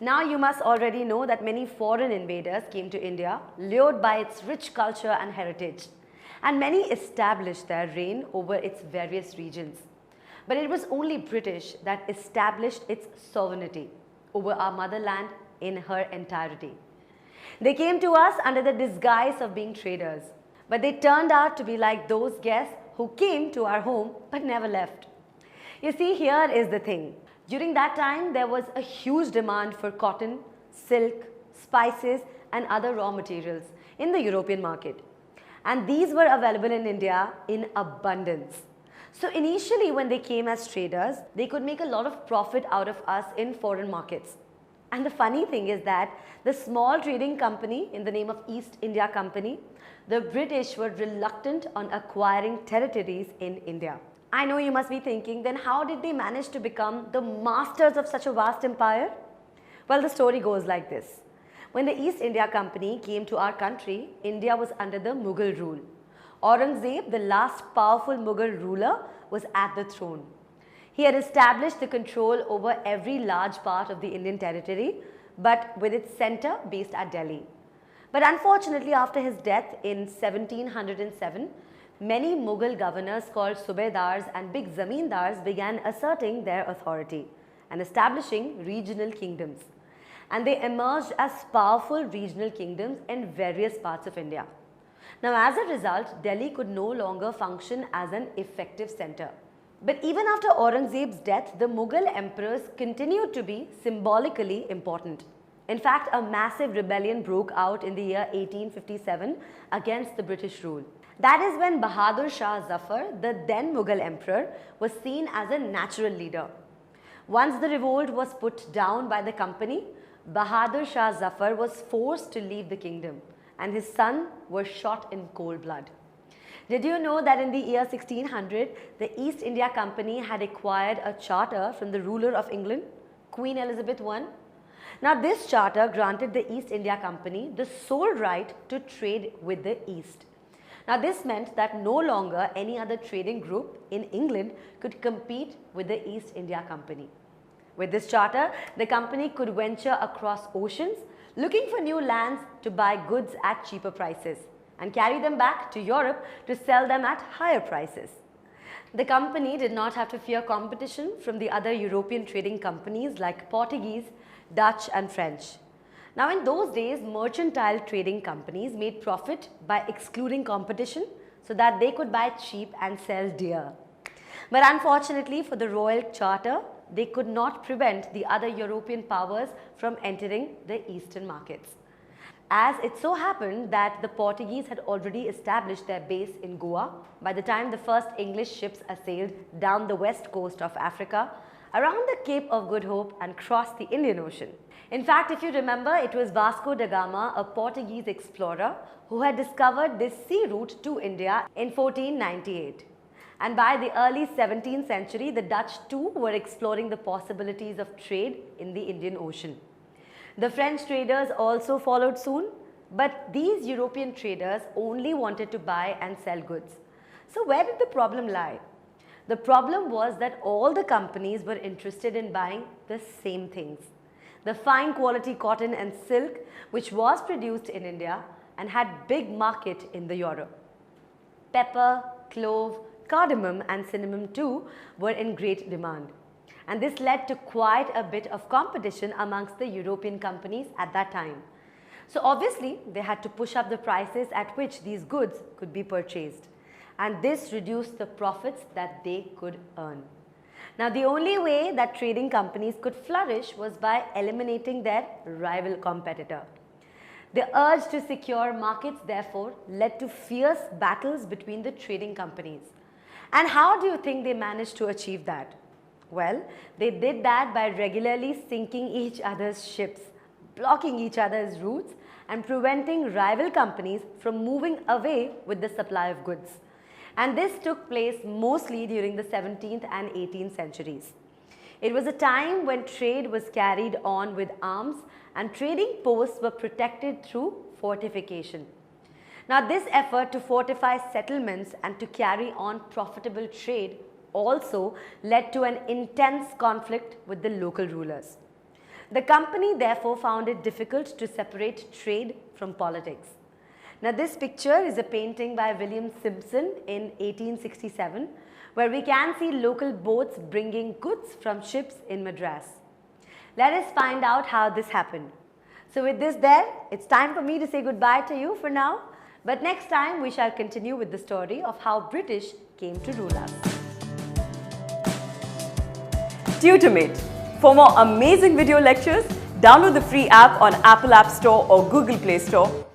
Now you must already know that many foreign invaders came to India, lured by its rich culture and heritage, and many established their reign over its various regions. But it was only British that established its sovereignty over our motherland in her entirety. They came to us under the disguise of being traders, but they turned out to be like those guests who came to our home but never left. You see, here is the thing. During that time, there was a huge demand for cotton, silk, spices and other raw materials in the European market. And these were available in India in abundance. So initially when they came as traders, they could make a lot of profit out of us in foreign markets. And the funny thing is that the small trading company in the name of East India Company, the British were reluctant on acquiring territories in India. I know you must be thinking, then how did they manage to become the masters of such a vast empire? Well, the story goes like this. When the East India Company came to our country, India was under the Mughal rule. Aurangzeb, the last powerful Mughal ruler, was at the throne. He had established the control over every large part of the Indian territory, but with its center based at Delhi. But unfortunately, after his death in 1707, many Mughal governors called Subedars and big Zamindars began asserting their authority and establishing regional kingdoms. And they emerged as powerful regional kingdoms in various parts of India. Now, as a result, Delhi could no longer function as an effective center. But even after Aurangzeb's death, the Mughal emperors continued to be symbolically important. In fact, a massive rebellion broke out in the year 1857 against the British rule. That is when Bahadur Shah Zafar, the then Mughal emperor, was seen as a natural leader. Once the revolt was put down by the company, Bahadur Shah Zafar was forced to leave the kingdom and his son was shot in cold blood. Did you know that in the year 1600, the East India Company had acquired a charter from the ruler of England, Queen Elizabeth I? Now this charter granted the East India Company the sole right to trade with the East. Now this meant that no longer any other trading group in England could compete with the East India Company. With this charter, the company could venture across oceans looking for new lands to buy goods at cheaper prices and carry them back to Europe to sell them at higher prices. The company did not have to fear competition from the other European trading companies like Portuguese, Dutch and French. Now in those days, mercantile trading companies made profit by excluding competition so that they could buy cheap and sell dear. But unfortunately for the Royal Charter, they could not prevent the other European powers from entering the eastern markets. As it so happened that the Portuguese had already established their base in Goa by the time the first English ships sailed down the west coast of Africa, around the Cape of Good Hope and crossed the Indian Ocean. In fact, if you remember, it was Vasco da Gama, a Portuguese explorer, who had discovered this sea route to India in 1498. And by the early 17th century, the Dutch too were exploring the possibilities of trade in the Indian Ocean. The French traders also followed soon, but these European traders only wanted to buy and sell goods. So where did the problem lie? The problem was that all the companies were interested in buying the same things. The fine quality cotton and silk, which was produced in India and had big market in the Europe. Pepper, clove, cardamom and cinnamon too were in great demand. And this led to quite a bit of competition amongst the European companies at that time. So obviously, they had to push up the prices at which these goods could be purchased. And this reduced the profits that they could earn. Now, the only way that trading companies could flourish was by eliminating their rival competitor. The urge to secure markets, therefore, led to fierce battles between the trading companies. And how do you think they managed to achieve that? Well, they did that by regularly sinking each other's ships, blocking each other's routes and preventing rival companies from moving away with the supply of goods. And this took place mostly during the 17th and 18th centuries. It was a time when trade was carried on with arms and trading posts were protected through fortification. Now, this effort to fortify settlements and to carry on profitable trade also led to an intense conflict with the local rulers. The company therefore found it difficult to separate trade from politics. Now this picture is a painting by William Simpson in 1867, where we can see local boats bringing goods from ships in Madras. Let us find out how this happened. So with this there, it's time for me to say goodbye to you for now. But next time we shall continue with the story of how British came to rule us. Tutormate. For more amazing video lectures, download the free app on Apple App Store or Google Play Store